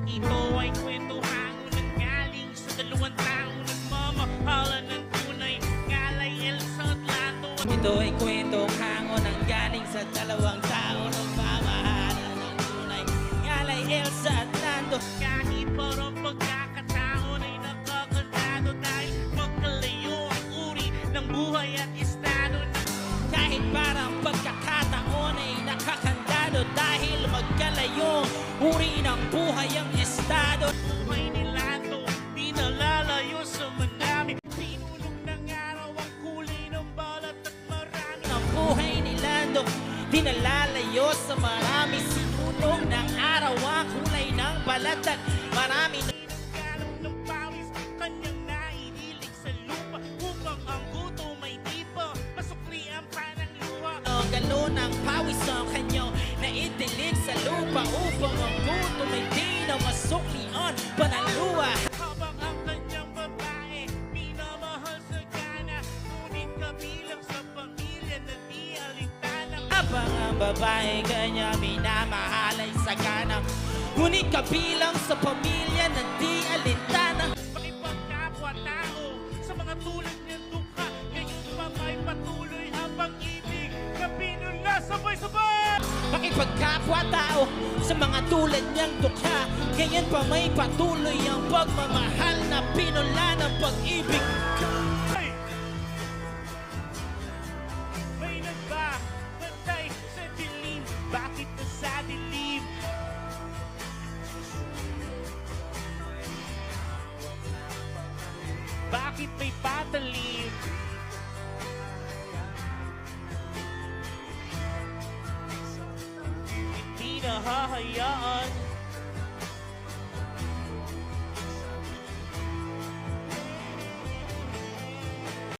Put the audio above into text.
Ito ay kwentuhan ng galing sa dalawang taong nagmamahalan ng tunay. Ngalay Elsa at Lando. Ito ay kwentong hango ng galing sa dalawang tao nagmamahalan ng tunay. Ngalay Elsa at Lando. Kahit parang pagkakataon ay nakakandado dahil magkalayo ang uri ng buhay at estado. Kahit parang pagkakataon ay nakakandado dahil magkalayong uri ng buhay ang estado. Buhay ni Lando, di nalalayo sa manami. Pinulog ng araw ang kulay ng balat at marami. Ang buhay ni Lando di nalalayo sa marami. Sinulong ng araw ang kulay ng balat at marami. Galong ng pawis, kanyang naidilig sa lupa upang ang gutom ay di pa masuklian pa ng luha. Ang galo ng pawis ang kanyang naitilig sa lupa upang ang gutom ay di na masuklian pa ng luha. Habang ang kanyang babae minamahal sa gana, ngunit kabilang sa pamilya na di alintanang. Habang ang babae kanya minamahalay sa ganang, ngunit kabilang sa pamilya na di alintana. Pakipagkapwa-tao sa mga tulad niyang dukha, ngayon pa may patuloy ang pag-ibig na pinula sabay-sabay. Pakipagkapwa-tao sa mga tulad niyang dukha, ganyan pa may patuloy ang pagmamahal na pinula ng pag-ibig. Hey! May nagbabantay sa dilim, bakit nasa dilim? Bakit may patalim? Hindi nahahayaan